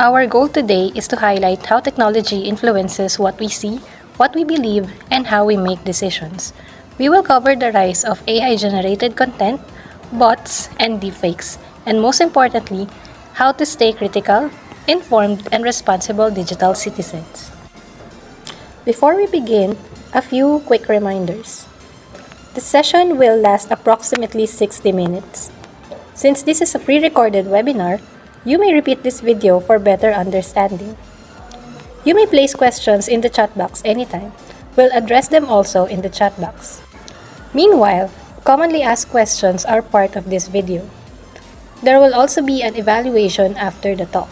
Our goal today is to highlight how technology influences what we see, what we believe, and how we make decisions. We will cover the rise of AI generated content, bots, and deepfakes, and most importantly, how to stay critical, informed, and responsible digital citizens. Before we begin, a few quick reminders. The session will last approximately 60 minutes. Since this is a pre-recorded webinar, you may repeat this video for better understanding. You may place questions in the chat box anytime. We'll address them also in the chat box. Meanwhile, commonly asked questions are part of this video. There will also be an evaluation after the talk.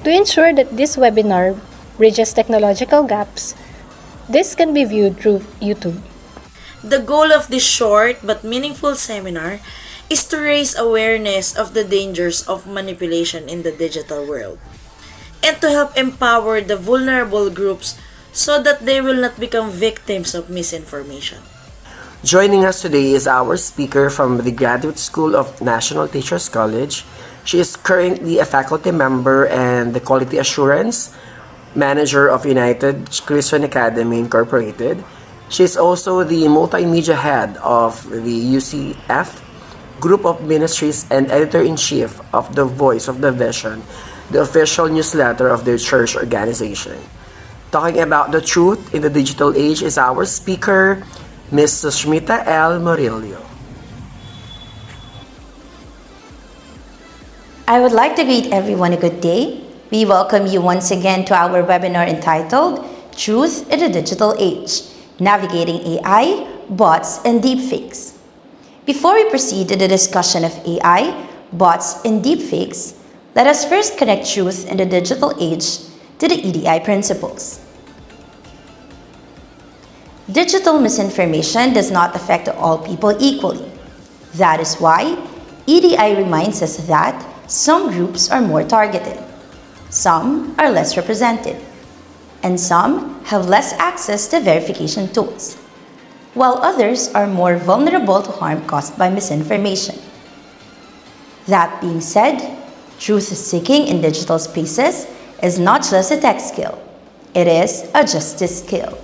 To ensure that this webinar bridges technological gaps, this can be viewed through YouTube. The goal of this short but meaningful seminar is to raise awareness of the dangers of manipulation in the digital world and to help empower the vulnerable groups so that they will not become victims of misinformation. Joining us today is our speaker from the Graduate School of National Teachers College. She is currently a faculty member and the Quality Assurance Manager of United Christian Academy Incorporated. She is also the multimedia head of the UCF Group of Ministries and editor-in-chief of The Voice of the Vision, the official newsletter of their church organization. Talking about the truth in the digital age is our speaker, Ms. Susmita L. Murillo. I would like to greet everyone a good day. We welcome you once again to our webinar entitled Truth in the Digital Age, Navigating AI, Bots, and Deepfakes. Before we proceed to the discussion of AI, bots, and deepfakes, let us first connect truth in the digital age to the EDI principles. Digital misinformation does not affect all people equally. That is why EDI reminds us that some groups are more targeted, some are less represented, and some have less access to verification tools, while others are more vulnerable to harm caused by misinformation. That being said, truth-seeking in digital spaces is not just a tech skill, it is a justice skill.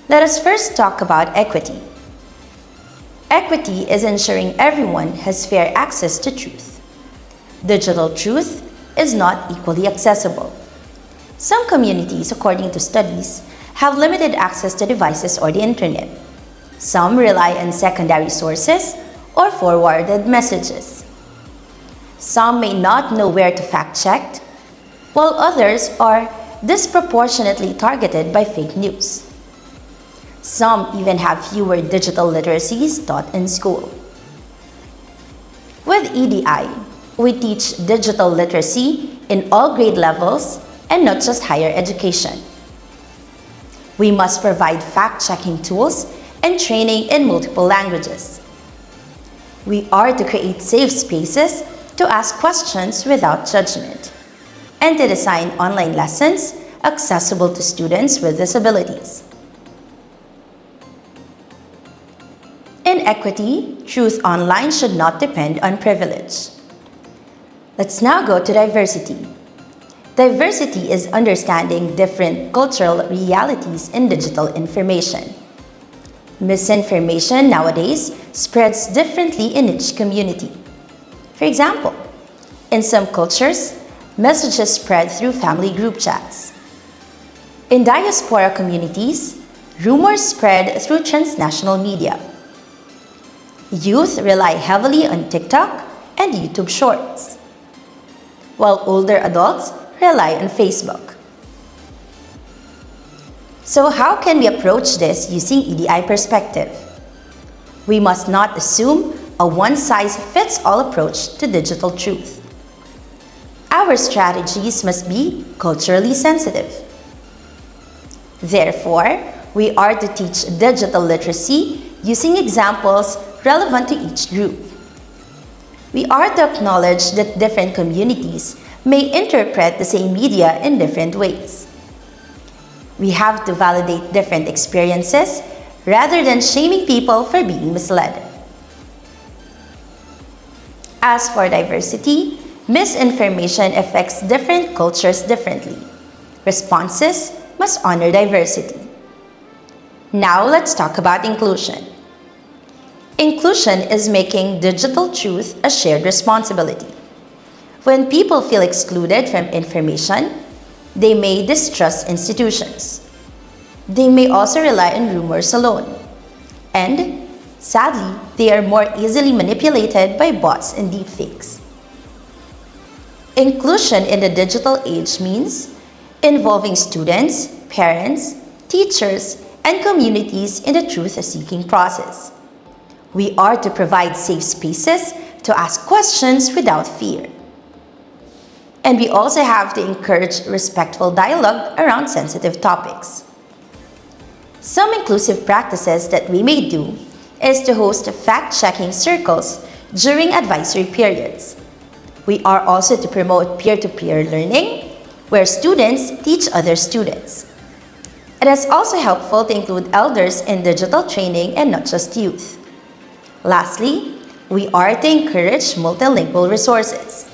Let us first talk about equity. Equity is ensuring everyone has fair access to truth. Digital truth is not equally accessible. Some communities, according to studies, have limited access to devices or the internet. Some rely on secondary sources or forwarded messages. Some may not know where to fact-check, while others are disproportionately targeted by fake news. Some even have fewer digital literacies taught in school. With EDI, we teach digital literacy in all grade levels and not just higher education. We must provide fact-checking tools and training in multiple languages. We are to create safe spaces to ask questions without judgment and to design online lessons accessible to students with disabilities. In equity, truth online should not depend on privilege. Let's now go to diversity. Diversity is understanding different cultural realities in digital information. Misinformation nowadays spreads differently in each community. For example, in some cultures, messages spread through family group chats. In diaspora communities, rumors spread through transnational media. Youth rely heavily on TikTok and YouTube Shorts, while older adults rely on Facebook. So how can we approach this using EDI perspective? We must not assume a one-size-fits-all approach to digital truth. Our strategies must be culturally sensitive. Therefore, we are to teach digital literacy using examples relevant to each group. We are to acknowledge that different communities may interpret the same media in different ways. We have to validate different experiences rather than shaming people for being misled. As for diversity, Misinformation affects different cultures differently. Responses must honor diversity. Now let's talk about inclusion. Inclusion is making digital truth a shared responsibility. When people feel excluded from information, they may distrust institutions. They may also rely on rumors alone. And, sadly, they are more easily manipulated by bots and deepfakes. Inclusion in the digital age means involving students, parents, teachers, and communities in the truth-seeking process. We are to provide safe spaces to ask questions without fear. And we also have to encourage respectful dialogue around sensitive topics. Some inclusive practices that we may do is to host fact-checking circles during advisory periods. We are also to promote peer-to-peer learning, where students teach other students. It is also helpful to include elders in digital training and not just youth. Lastly, we are to encourage multilingual resources.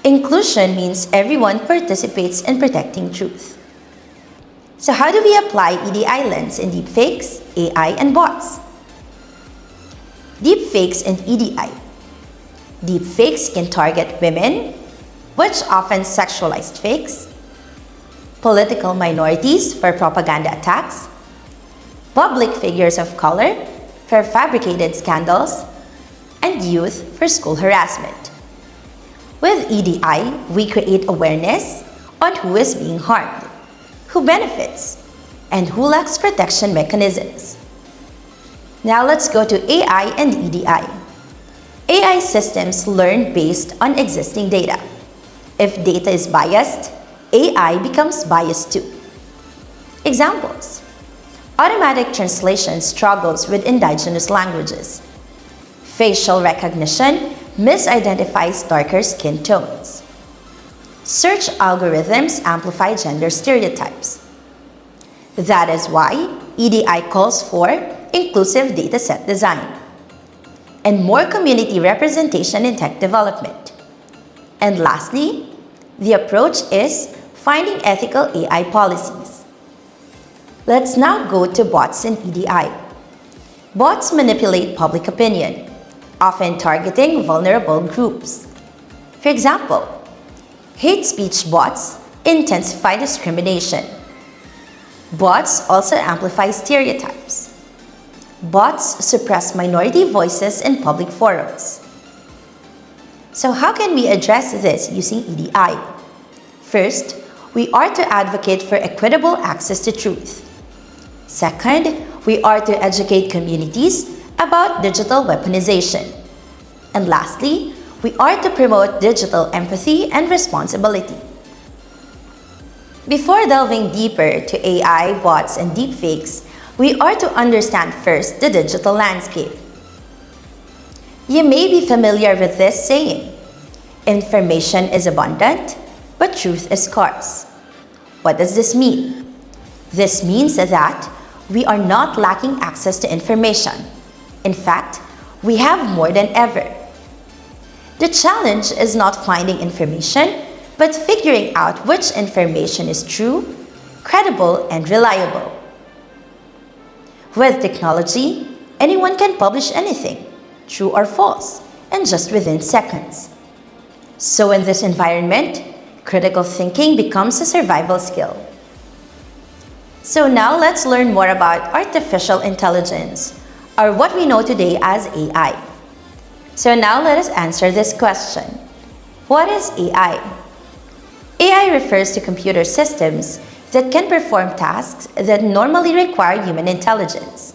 Inclusion means everyone participates in protecting truth. So how do we apply EDI lens in deepfakes, AI, and bots? Deepfakes and EDI. Deepfakes can target women, which often sexualized fakes, political minorities for propaganda attacks, public figures of color for fabricated scandals, and youth for school harassment. With EDI, we create awareness on who is being harmed, who benefits, and who lacks protection mechanisms. Now let's go to AI and EDI. AI systems learn based on existing data. If data is biased, AI becomes biased too. Examples: automatic translation struggles with indigenous languages. Facial recognition misidentifies darker skin tones. Search algorithms amplify gender stereotypes. That is why EDI calls for inclusive dataset design and more community representation in tech development. And lastly, the approach is finding ethical AI policies. Let's now go to bots and EDI. Bots manipulate public opinion, often targeting vulnerable groups. For example, hate speech bots intensify discrimination. Bots also amplify stereotypes. Bots suppress minority voices in public forums. So how can we address this using EDI? First, we are to advocate for equitable access to truth. Second, we are to educate communities about digital weaponization. And lastly, we are to promote digital empathy and responsibility. Before delving deeper to AI, bots, and deepfakes, we are to understand first the digital landscape. You may be familiar with this saying, information is abundant, but truth is scarce. What does this mean? This means that we are not lacking access to information. In fact, we have more than ever. The challenge is not finding information, but figuring out which information is true, credible, and reliable. With technology, anyone can publish anything, true or false, and just within seconds. So in this environment, critical thinking becomes a survival skill. So now let's learn more about artificial intelligence, or what we know today as AI. So now let us answer this question. What is AI? AI refers to computer systems that can perform tasks that normally require human intelligence.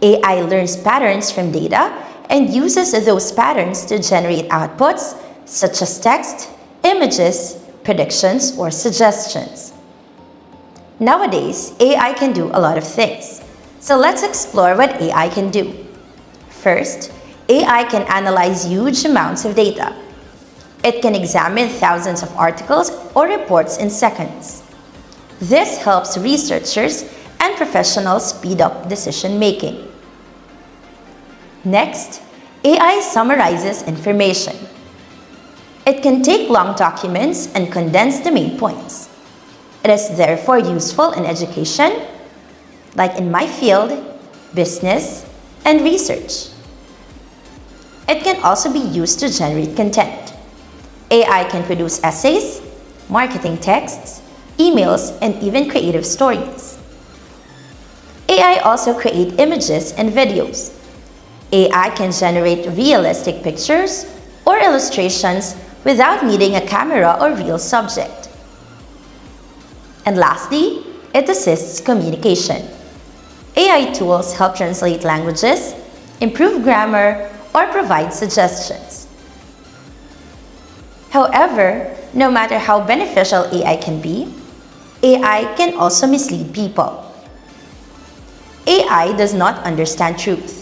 AI learns patterns from data and uses those patterns to generate outputs such as text, images, predictions, or suggestions. Nowadays, AI can do a lot of things. So let's explore what AI can do. First, AI can analyze huge amounts of data. It can examine thousands of articles or reports in seconds. This helps researchers and professionals speed up decision-making. Next, AI summarizes information. It can take long documents and condense the main points. It is therefore useful in education, like in my field, business, and research. It can also be used to generate content. AI can produce essays, marketing texts, emails, and even creative stories. AI also creates images and videos. AI can generate realistic pictures or illustrations without needing a camera or real subject. And lastly, it assists communication. AI tools help translate languages, improve grammar, or provide suggestions. However, no matter how beneficial AI can be, AI can also mislead people. AI does not understand truth.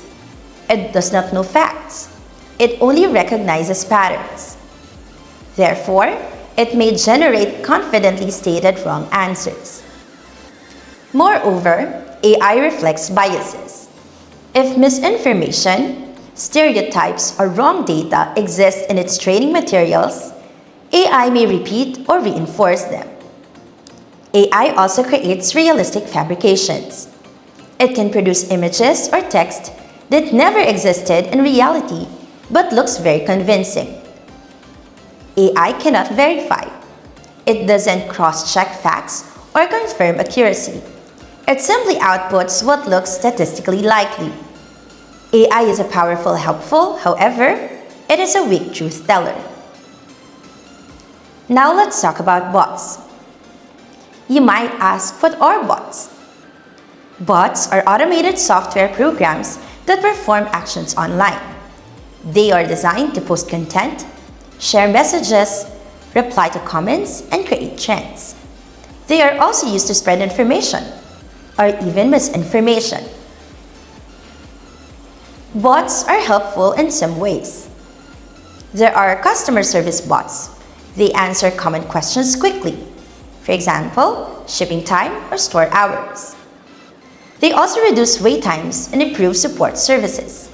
It does not know facts. It only recognizes patterns. Therefore, it may generate confidently stated wrong answers. Moreover, AI reflects biases. If misinformation, stereotypes, or wrong data exist in its training materials, AI may repeat or reinforce them. AI also creates realistic fabrications. It can produce images or text that never existed in reality but looks very convincing. AI cannot verify. It doesn't cross-check facts or confirm accuracy. It simply outputs what looks statistically likely. AI is a powerful helpful, however, it is a weak truth teller. Now let's talk about bots. You might ask, what are bots? Bots are automated software programs that perform actions online. They are designed to post content, share messages, reply to comments, and create trends. They are also used to spread information, or even misinformation. Bots are helpful in some ways. There are customer service bots. They answer common questions quickly. For example, shipping time or store hours. They also reduce wait times and improve support services.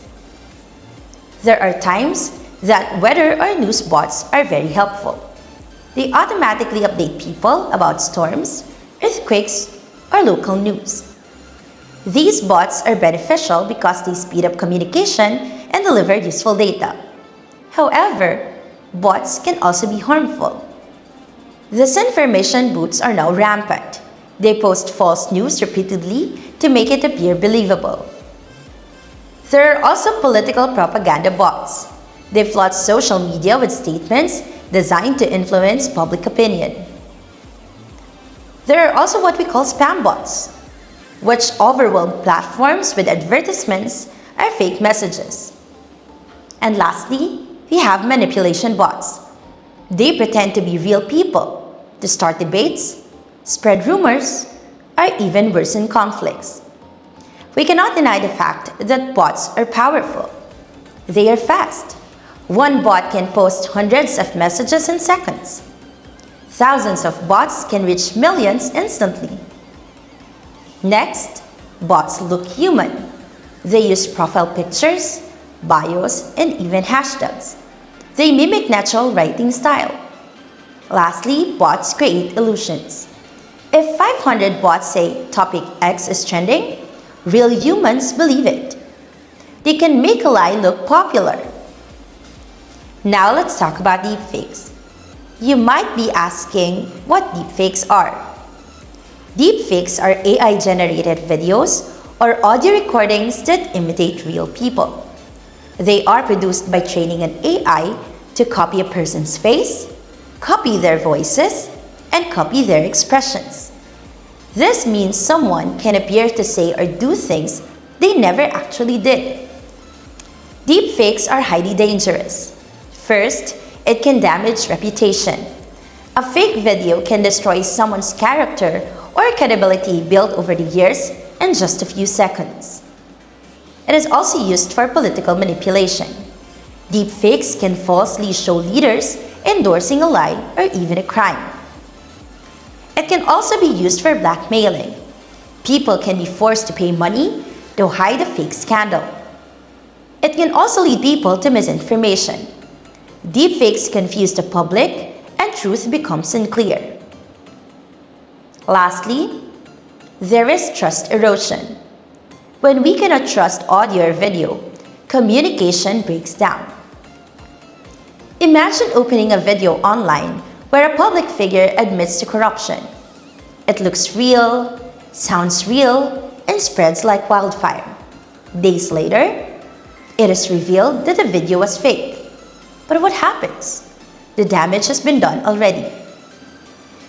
There are times that weather or news bots are very helpful. They automatically update people about storms, earthquakes, or local news. These bots are beneficial because they speed up communication and deliver useful data. However, bots can also be harmful. Disinformation bots are now rampant. They post false news repeatedly to make it appear believable. There are also political propaganda bots. They flood social media with statements designed to influence public opinion. There are also what we call spam bots, which overwhelm platforms with advertisements or fake messages. And lastly, we have manipulation bots. They pretend to be real people to start debates, spread rumors, or even worsen conflicts. We cannot deny the fact that bots are powerful. They are fast. One bot can post hundreds of messages in seconds. Thousands of bots can reach millions instantly. Next, bots look human. They use profile pictures, bios, and even hashtags. They mimic natural writing style. Lastly, bots create illusions. If 500 bots say topic X is trending, real humans believe it. They can make a lie look popular. Now let's talk about deepfakes. You might be asking what deepfakes are. Deepfakes are AI-generated videos or audio recordings that imitate real people. They are produced by training an AI to copy a person's face, copy their voices, and copy their expressions. This means someone can appear to say or do things they never actually did. Deepfakes are highly dangerous. First, it can damage reputation. A fake video can destroy someone's character or credibility built over the years in just a few seconds. It is also used for political manipulation. Deepfakes can falsely show leaders endorsing a lie or even a crime. It can also be used for blackmailing. People can be forced to pay money to hide a fake scandal. It can also lead people to misinformation. Deepfakes confuse the public and truth becomes unclear. Lastly, there is trust erosion. When we cannot trust audio or video, communication breaks down. Imagine opening a video online where a public figure admits to corruption. It looks real, sounds real, and spreads like wildfire. Days later, it is revealed that the video was fake. But what happens? The damage has been done already.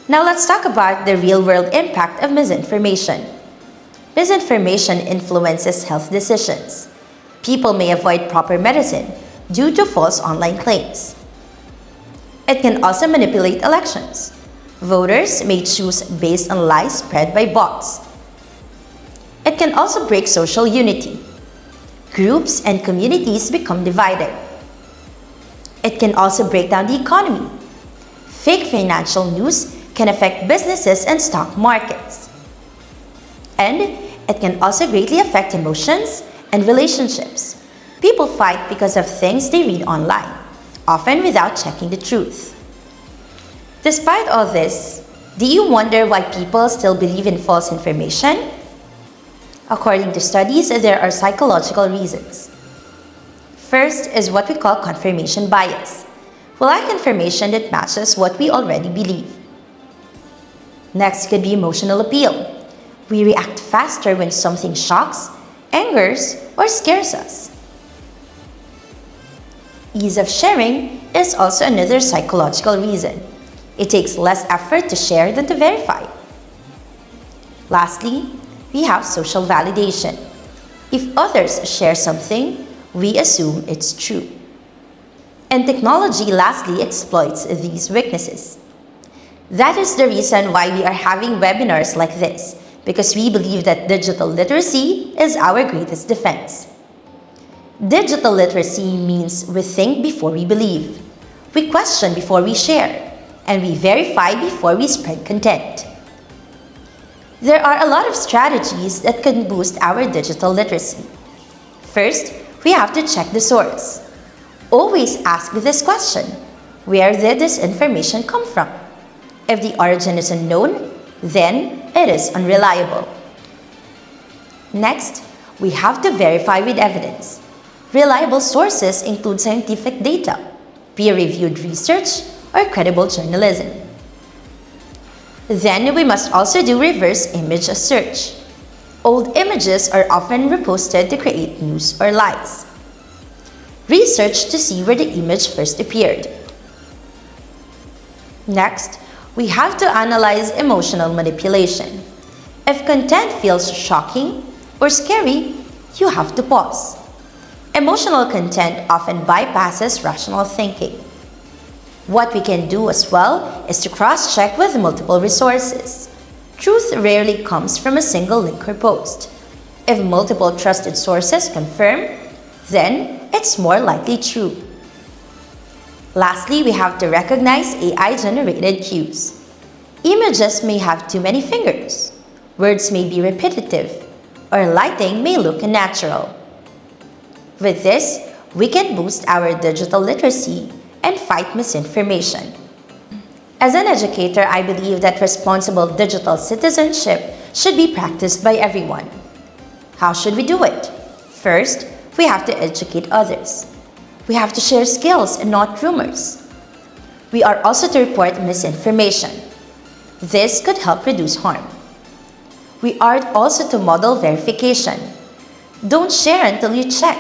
Now let's talk about the real-world impact of misinformation. Misinformation influences health decisions. People may avoid proper medicine due to false online claims. It can also manipulate elections. Voters may choose based on lies spread by bots. It can also break social unity. Groups and communities become divided. It can also break down the economy. Fake financial news can affect businesses and stock markets. And it can also greatly affect emotions and relationships. People fight because of things they read online, often without checking the truth. Despite all this, do you wonder why people still believe in false information? According to studies, there are psychological reasons. First is what we call confirmation bias. We like information that matches what we already believe. Next could be emotional appeal. We react faster when something shocks, angers, or scares us. Ease of sharing is also another psychological reason. It takes less effort to share than to verify. Lastly, we have social validation. If others share something, we assume it's true. And technology lastly exploits these weaknesses. That is the reason why we are having webinars like this, because we believe that digital literacy is our greatest defense. Digital literacy means we think before we believe, we question before we share, and we verify before we spread content. There are a lot of strategies that can boost our digital literacy. First, we have to check the source. Always ask this question: where did this information come from? If the origin is unknown, then it is unreliable. Next, we have to verify with evidence. Reliable sources include scientific data, peer-reviewed research, or credible journalism. Then we must also do reverse image search. Old images are often reposted to create news or lies. Research to see where the image first appeared. Next, we have to analyze emotional manipulation. If content feels shocking or scary, you have to pause. Emotional content often bypasses rational thinking. What we can do as well is to cross-check with multiple resources. Truth rarely comes from a single link or post. If multiple trusted sources confirm, then it's more likely true. Lastly, we have to recognize AI-generated cues. Images may have too many fingers, words may be repetitive, or lighting may look unnatural. With this, we can boost our digital literacy and fight misinformation. As an educator, I believe that responsible digital citizenship should be practiced by everyone. How should we do it? First, we have to educate others. We have to share skills and not rumors. We are also to report misinformation. This could help reduce harm. We are also to model verification. Don't share until you check.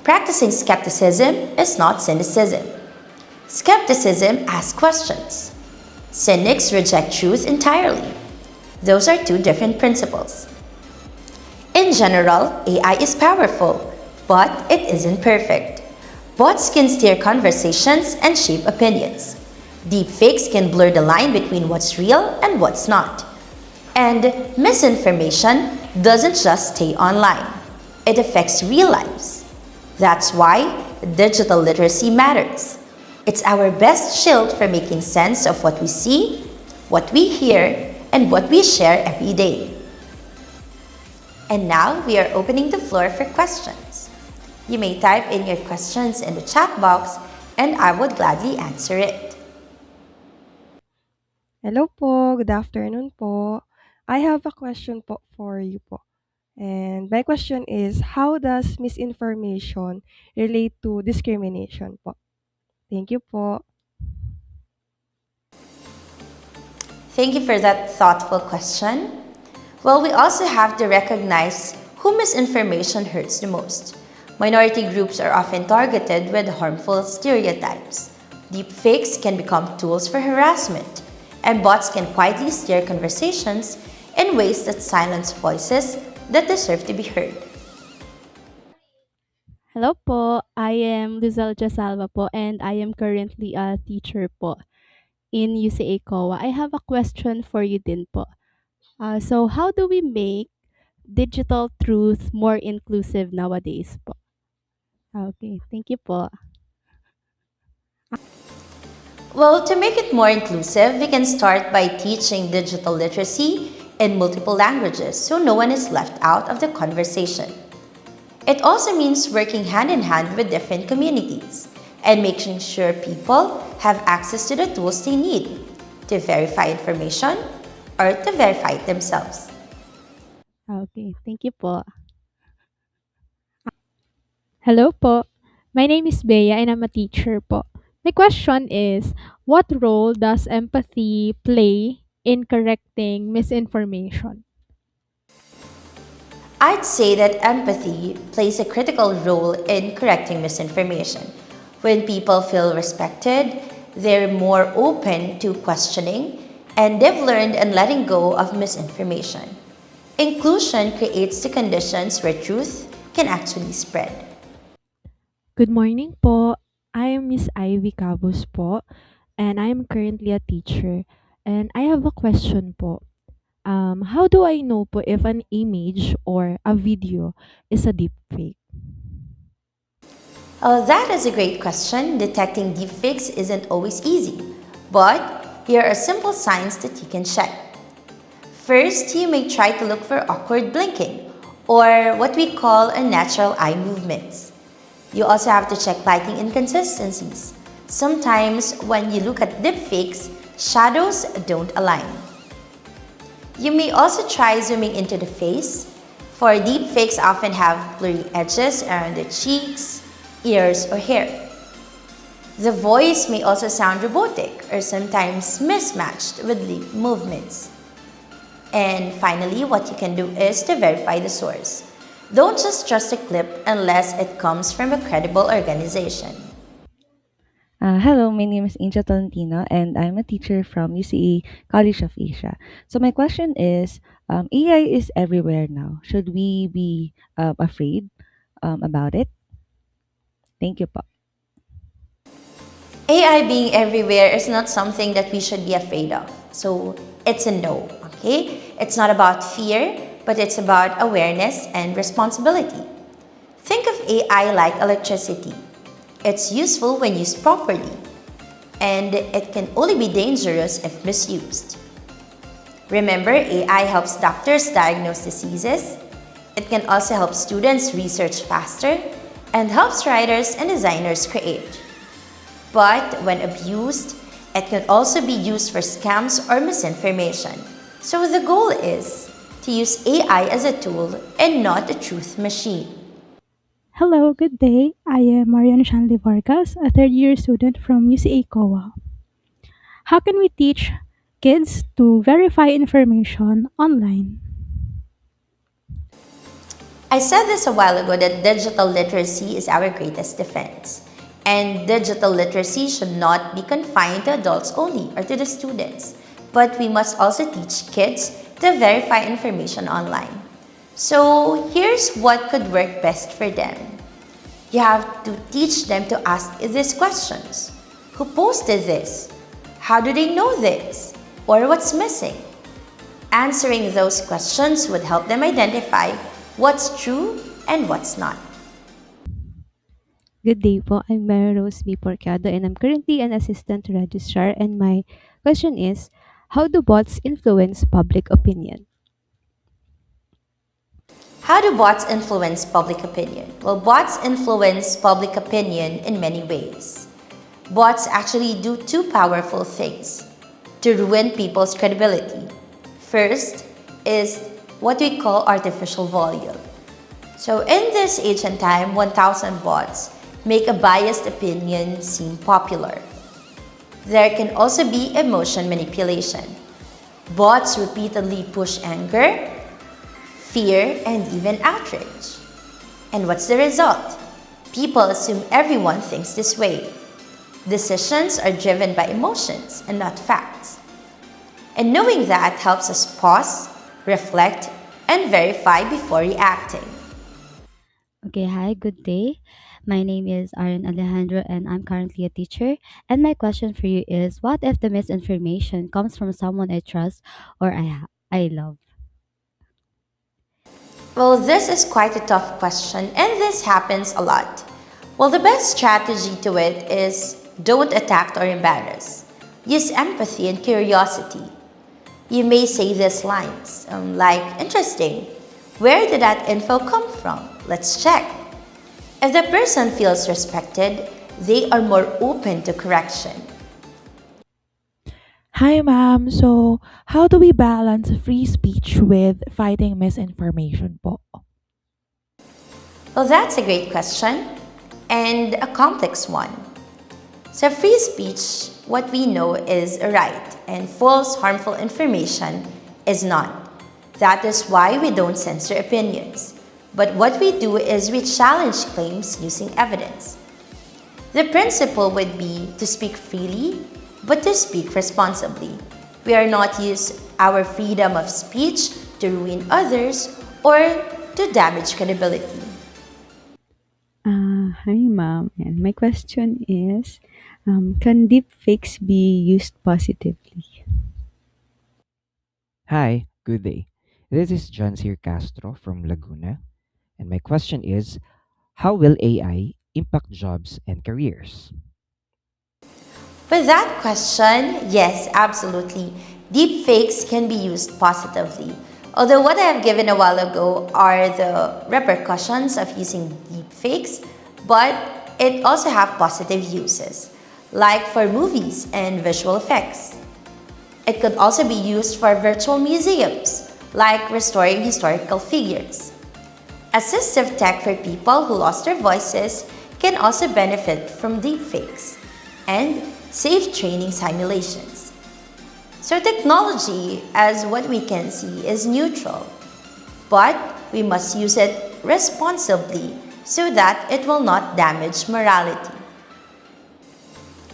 Practicing skepticism is not cynicism. Skepticism asks questions. Cynics reject truth entirely. Those are two different principles. In general, AI is powerful, but it isn't perfect. Bots can steer conversations and shape opinions. Deepfakes can blur the line between what's real and what's not. And misinformation doesn't just stay online. It affects real lives. That's why digital literacy matters. It's our best shield for making sense of what we see, what we hear, and what we share every day. And now we are opening the floor for questions. You may type in your questions in the chat box and I would gladly answer it. Hello po, good afternoon po. I have a question po for you po. And my question is, how does misinformation relate to discrimination po? Thank you po. Thank you for that thoughtful question. Well, we also have to recognize who misinformation hurts the most. Minority groups are often targeted with harmful stereotypes. Deepfakes can become tools for harassment, and bots can quietly steer conversations in ways that silence voices that deserve to be heard. Hello po, I am Lizelle Jasalva po and I am currently a teacher po in UCA COA. I have a question for you din po. So how do we make digital truth more inclusive nowadays po? Okay, thank you po. Well, to make it more inclusive, we can start by teaching digital literacy in multiple languages so no one is left out of the conversation. It also means working hand in hand with different communities and making sure people have access to the tools they need to verify information or to verify it themselves. Okay, thank you po. Hello po. My name is Bea and I'm a teacher po. My question is, what role does empathy play in correcting misinformation? I'd say that empathy plays a critical role in correcting misinformation. When people feel respected, they're more open to questioning and they've learned and letting go of misinformation. Inclusion creates the conditions where truth can actually spread. Good morning po. I am Miss Ivy Cabos po, and I am currently a teacher. And I have a question po. How do I know po if an image or a video is a deepfake? That is a great question. Detecting deepfakes isn't always easy, but here are simple signs that you can check. First, you may try to look for awkward blinking or what we call unnatural eye movements. You also have to check lighting inconsistencies. Sometimes, when you look at deepfakes, shadows don't align. You may also try zooming into the face, for deepfakes often have blurry edges around the cheeks, ears, or hair. The voice may also sound robotic or sometimes mismatched with lip movements. And finally, what you can do is to verify the source. Don't just trust a clip unless it comes from a credible organization. Hello, my name is Angel Tolentino, and I'm a teacher from UCA College of Asia. So my question is, AI is everywhere now. Should we be afraid about it? Thank you po. AI being everywhere is not something that we should be afraid of. So it's a no, okay? It's not about fear, but it's about awareness and responsibility. Think of AI like electricity. It's useful when used properly, and it can only be dangerous if misused. Remember, AI helps doctors diagnose diseases. It can also help students research faster and helps writers and designers create. But when abused, it can also be used for scams or misinformation. So the goal is to use AI as a tool and not a truth machine. Hello, good day. I am Marian Shanley Vargas, a third year student from UCA COA. How can we teach kids to verify information online? I said this a while ago that digital literacy is our greatest defense. And digital literacy should not be confined to adults only or to the students, but we must also teach kids to verify information online. So here's what could work best for them. You have to teach them to ask these questions. Who posted this? How do they know this? Or what's missing? Answering those questions would help them identify what's true and what's not. Good day po. I'm Mary Rose B. Porcado, and I'm currently an assistant registrar. And my question is, how do bots influence public opinion? How do bots influence public opinion? Well, bots influence public opinion in many ways. Bots actually do two powerful things to ruin people's credibility. First is what we call artificial volume. So in this age and time, 1,000 bots make a biased opinion seem popular. There can also be emotion manipulation. Bots repeatedly push anger, fear, and even outrage. And what's the result? People assume everyone thinks this way. Decisions are driven by emotions and not facts. And knowing that helps us pause, reflect, and verify before reacting. Okay, hi, good day. My name is Aaron Alejandro and I'm currently a teacher. And my question for you is what if the misinformation comes from someone I trust or I love? Well, this is quite a tough question, and this happens a lot. Well, the best strategy to it is don't attack or embarrass. Use empathy and curiosity. You may say these lines, like, interesting. Where did that info come from? Let's check. If the person feels respected, they are more open to correction. Hi, ma'am. So, how do we balance free speech with fighting misinformation po? Well, that's a great question and a complex one. So, free speech, what we know is a right, and false, harmful information is not. That is why we don't censor opinions. But what we do is we challenge claims using evidence. The principle would be to speak freely, but to speak responsibly. We are not use our freedom of speech to ruin others or to damage credibility. Hi, ma'am. And my question is, can deepfakes be used positively? Hi, good day. This is John Sir Castro from Laguna, and my question is how will AI impact jobs and careers? With that question, yes, absolutely. Deepfakes can be used positively. Although what I have given a while ago are the repercussions of using deepfakes, but it also have positive uses, like for movies and visual effects. It could also be used for virtual museums, like restoring historical figures. Assistive tech for people who lost their voices can also benefit from deepfakes, and safe training simulations. So technology, as what we can see, is neutral, but we must use it responsibly so that it will not damage morality.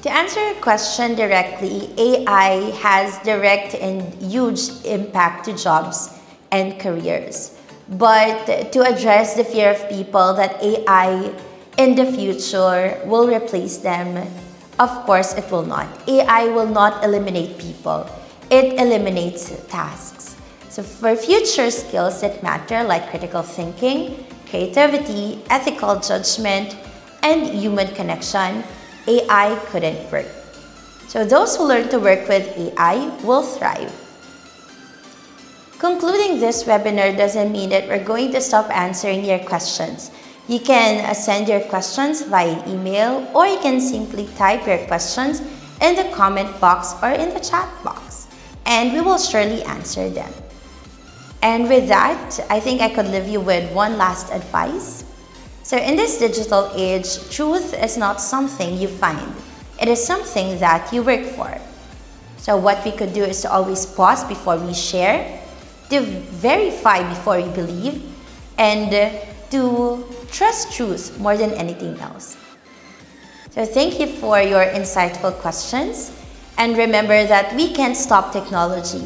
To answer your question directly, AI has direct and huge impact to jobs and careers. But to address the fear of people that AI in the future will replace them, of course it will not. AI will not eliminate people. It eliminates tasks. So for future skills that matter like critical thinking, creativity, ethical judgment, and human connection, AI couldn't work. So those who learn to work with AI will thrive. Concluding this webinar doesn't mean that we're going to stop answering your questions. You can send your questions via email, or you can simply type your questions in the comment box or in the chat box, and we will surely answer them. And with that, I think I could leave you with one last advice. So in this digital age, truth is not something you find. It is something that you work for. So what we could do is to always pause before we share, to verify before we believe, and to trust truth more than anything else. So thank you for your insightful questions. And remember that we can't stop technology,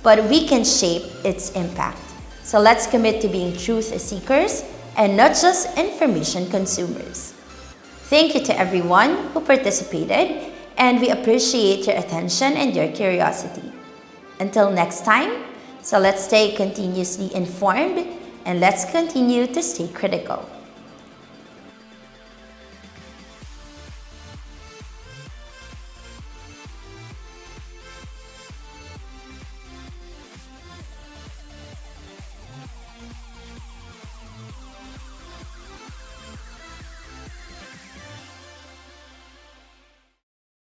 but we can shape its impact. So let's commit to being truth seekers and not just information consumers. Thank you to everyone who participated, and we appreciate your attention and your curiosity. Until next time, so let's stay continuously informed and let's continue to stay critical.